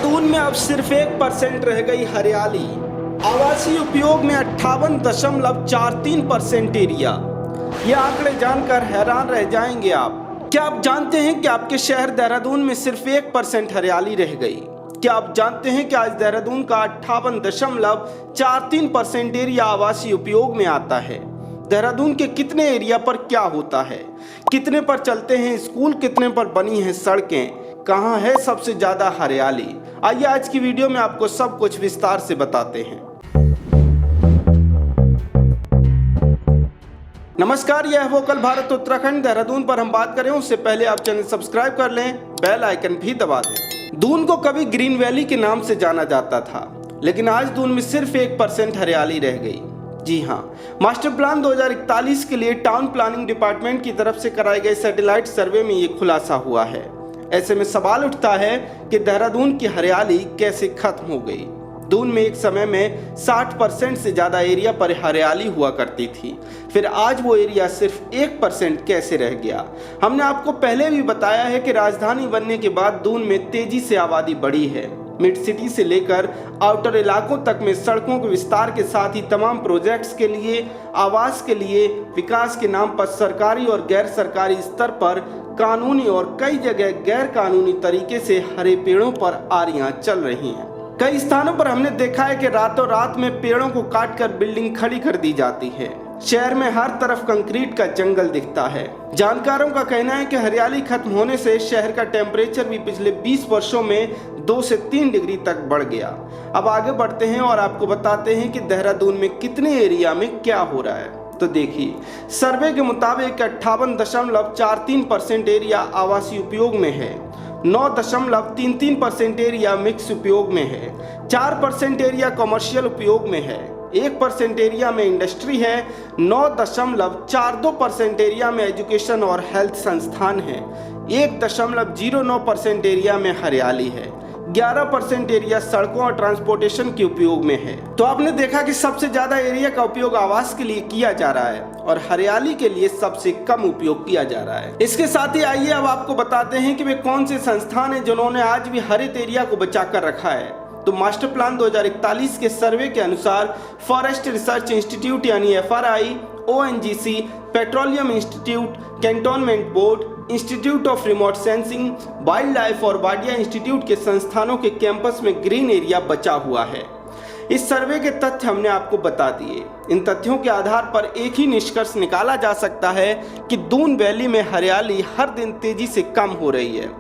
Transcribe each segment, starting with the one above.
देहरादून में अब सिर्फ 1% रह गई हरियाली। आवासीय उपयोग में 58.43% एरिया। ये आंकड़े जानकर हैरान रह जाएंगे आप। क्या आप जानते हैं कि आपके शहर देहरादून में सिर्फ 1% हरियाली रह गई? क्या आप जानते हैं कि आज देहरादून का 58.43% एरिया आवासीय उपयोग में आता है? देहरादून के कितने एरिया पर क्या होता है? कितने पर चलते हैं स्कूल, कितने पर बनी हैं सड़कें, कहाँ है सबसे ज्यादा हरियाली? आइए आज की वीडियो में आपको सब कुछ विस्तार से बताते हैं। नमस्कार, यह है वोकल भारत उत्तराखंड। देहरादून पर हम बात करें उससे पहले आप चैनल सब्सक्राइब कर लें, बेल आइकन भी दबा दें। दून को कभी ग्रीन वैली के नाम से जाना जाता था, लेकिन आज दून में सिर्फ 1% हरियाली रह गई। जी हाँ, मास्टर प्लान 2041 के लिए टाउन प्लानिंग डिपार्टमेंट की तरफ से कराए गए सैटेलाइट सर्वे में ये खुलासा हुआ है। ऐसे में सवाल उठता है कि देहरादून की हरियाली कैसे खत्म हो गई। दून में एक समय में 60% से ज्यादा एरिया पर हरियाली हुआ करती थी, फिर आज वो एरिया सिर्फ 1% कैसे रह गया? हमने आपको पहले भी बताया है कि राजधानी बनने के बाद दून में तेजी से आबादी बढ़ी है। मिड सिटी से लेकर आउटर इलाकों तक में सड़कों के विस्तार के साथ ही तमाम प्रोजेक्ट्स के लिए, आवास के लिए, विकास के नाम पर सरकारी और गैर सरकारी स्तर पर कानूनी और कई जगह गैर कानूनी तरीके से हरे पेड़ों पर आरियां चल रही हैं। कई स्थानों पर हमने देखा है कि रातों रात में पेड़ों को काटकर बिल्डिंग खड़ी कर दी जाती है। शहर में हर तरफ कंक्रीट का जंगल दिखता है। जानकारों का कहना है कि हरियाली खत्म होने से शहर का टेम्परेचर भी पिछले 20 वर्षों में 2 से 3 डिग्री तक बढ़ गया। अब आगे बढ़ते हैं और आपको बताते हैं कि देहरादून में कितने एरिया में क्या हो रहा है। तो देखिए, सर्वे के मुताबिक 58.43% एरिया आवासीय उपयोग में है, 9.33% एरिया मिक्स उपयोग में है, 4% एरिया कमर्शियल उपयोग में है, 1% एरिया में इंडस्ट्री है, 9.42% एरिया में एजुकेशन और हेल्थ संस्थान है, 1.09% एरिया में हरियाली है, 11% एरिया सड़कों और ट्रांसपोर्टेशन के उपयोग में है। तो आपने देखा कि सबसे ज्यादा एरिया का उपयोग आवास के लिए किया जा रहा है और हरियाली के लिए सबसे कम उपयोग किया जा रहा है। इसके साथ ही आइए अब आपको बताते हैं कि वे कौन से संस्थान हैं जिन्होंने आज भी हरित एरिया को बचा कर रखा है। तो मास्टर प्लान 2041 के सर्वे के अनुसार फॉरेस्ट रिसर्च इंस्टीट्यूट यानी FRI, ONGC, petroleum institute, cantonment board, institute of remote sensing, wild life और वाडिया इंस्टीट्यूट के संस्थानों के कैंपस में ग्रीन एरिया बचा हुआ है। इस सर्वे के तथ्य हमने आपको बता दिए। इन तथ्यों के आधार पर एक ही निष्कर्ष निकाला जा सकता है कि दून वैली में हरियाली हर दिन तेजी से कम हो रही है।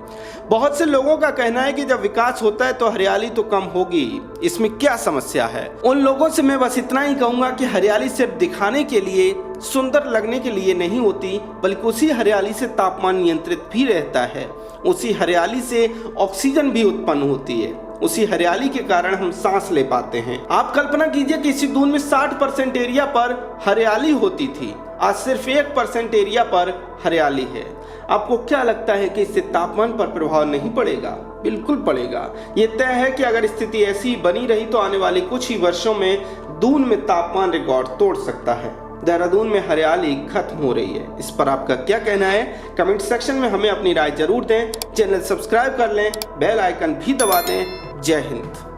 बहुत से लोगों का कहना है कि जब विकास होता है तो हरियाली तो कम होगी, इसमें क्या समस्या है? उन लोगों से मैं बस इतना ही कहूंगा कि हरियाली सिर्फ दिखाने के लिए, सुंदर लगने के लिए नहीं होती, बल्कि उसी हरियाली से तापमान नियंत्रित भी रहता है। उसी हरियाली से ऑक्सीजन भी उत्पन्न होती है। उसी हरियाली के कारण हम सांस ले पाते हैं। आप कल्पना कीजिए कि इसी दून में 60% एरिया पर हरियाली होती थी, आज सिर्फ 1% एरिया पर हरियाली है। आपको क्या लगता है कि इससे तापमान पर प्रभाव नहीं पड़ेगा? बिल्कुल पड़ेगा। ये तय है कि अगर स्थिति ऐसी बनी रही तो आने वाले कुछ ही वर्षों में दून में तापमान रिकॉर्ड तोड़ सकता है। देहरादून में हरियाली खत्म हो रही है। इस पर आपका क्या कहना है? कमेंट सेक्शन में हमें अपनी राय जरूर दें। चैनल सब्सक्राइब कर लें, बेल आइकन भी दबा दें। जय हिंद।